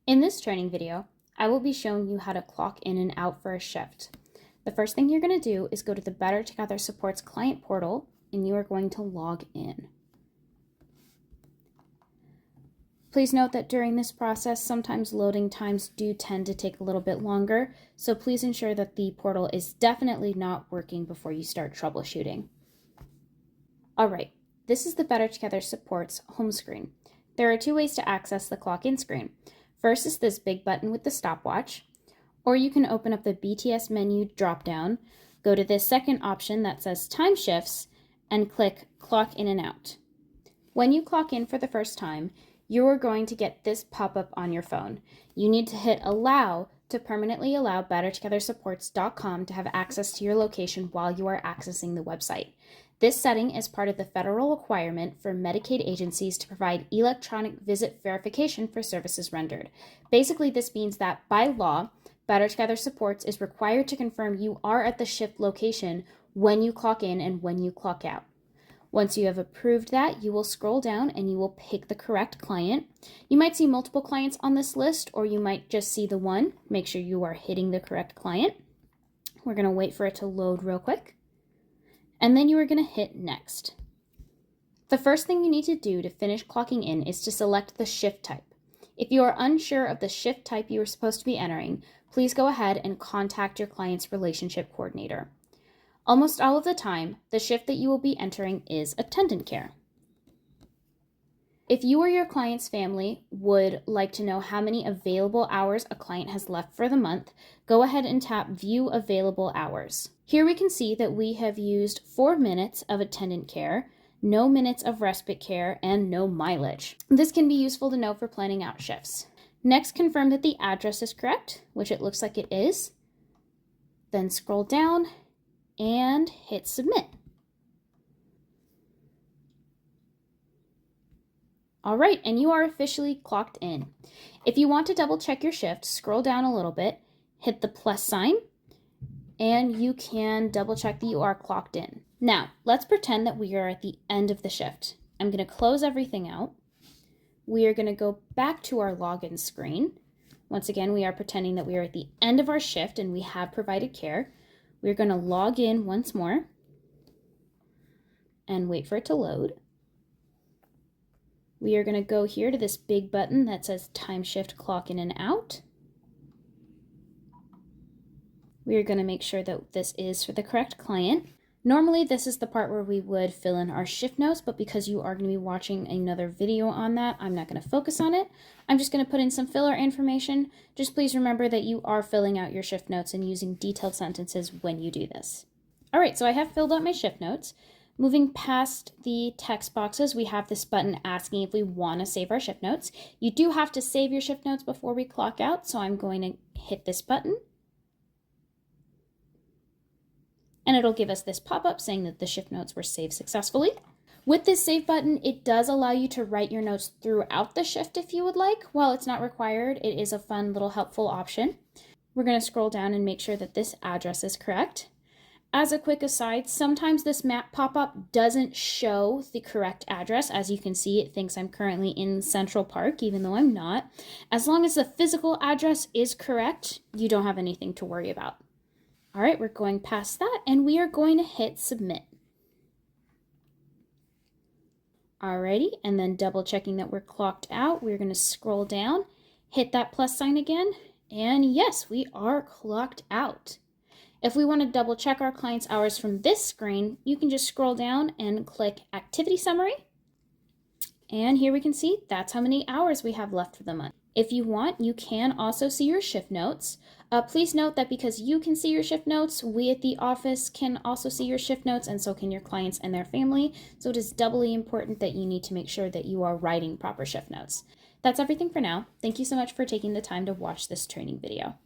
In this training video, I will be showing you how to clock in and out for a shift. The first thing you're going to do is go to the Better Together Supports client portal and you are going to log in. Please note that during this process, sometimes loading times do tend to take a little bit longer, so please ensure that the portal is definitely not working before you start troubleshooting. Alright, this is the Better Together Supports home screen. There are two ways to access the clock in screen. First is this big button with the stopwatch, or you can open up the BTS menu drop-down, go to this second option that says Time Shifts, and click Clock In and Out. When you clock in for the first time, you are going to get this pop-up on your phone. You need to hit Allow to permanently allow BetterTogetherSupports.com to have access to your location while you are accessing the website. This setting is part of the federal requirement for Medicaid agencies to provide electronic visit verification for services rendered. Basically, this means that by law, Better Together Supports is required to confirm you are at the shift location when you clock in and when you clock out. Once you have approved that, you will scroll down and you will pick the correct client. You might see multiple clients on this list, or you might just see the one. Make sure you are hitting the correct client. We're going to wait for it to load real quick. And then you are going to hit Next. The first thing you need to do to finish clocking in is to select the shift type. If you are unsure of the shift type you are supposed to be entering, please go ahead and contact your client's relationship coordinator. Almost all of the time, the shift that you will be entering is attendant care. If you or your client's family would like to know how many available hours a client has left for the month, go ahead and tap View Available Hours. Here we can see that we have used 4 minutes of attendant care, no minutes of respite care, and no mileage. This can be useful to know for planning out shifts. Next, confirm that the address is correct, which it looks like it is. Then scroll down and hit Submit. All right, and you are officially clocked in. If you want to double check your shift, scroll down a little bit, hit the plus sign, and you can double check that you are clocked in. Now, let's pretend that we are at the end of the shift. I'm going to close everything out. We are going to go back to our login screen. Once again, we are pretending that we are at the end of our shift and we have provided care. We're going to log in once more and wait for it to load. We are going to go here to this big button that says Time Shift Clock In and Out. We are going to make sure that this is for the correct client. Normally, this is the part where we would fill in our shift notes, but because you are going to be watching another video on that, I'm not going to focus on it. I'm just going to put in some filler information. Just please remember that you are filling out your shift notes and using detailed sentences when you do this. All right, so I have filled out my shift notes. Moving past the text boxes, we have this button asking if we want to save our shift notes. You do have to save your shift notes before we clock out, so I'm going to hit this button. And it'll give us this pop-up saying that the shift notes were saved successfully. With this save button, it does allow you to write your notes throughout the shift if you would like. While it's not required, it is a fun little helpful option. We're going to scroll down and make sure that this address is correct. As a quick aside, sometimes this map pop-up doesn't show the correct address. As you can see, it thinks I'm currently in Central Park, even though I'm not. As long as the physical address is correct, you don't have anything to worry about. All right, we're going past that and we are going to hit Submit. Alrighty, and then double checking that we're clocked out, we're going to scroll down, hit that plus sign again, and yes, we are clocked out. If we want to double check our client's hours from this screen, you can just scroll down and click Activity Summary. And here we can see that's how many hours we have left for the month. If you want, you can also see your shift notes. Please note that because you can see your shift notes, we at the office can also see your shift notes, and so can your clients and their family. So it is doubly important that you need to make sure that you are writing proper shift notes. That's everything for now. Thank you so much for taking the time to watch this training video.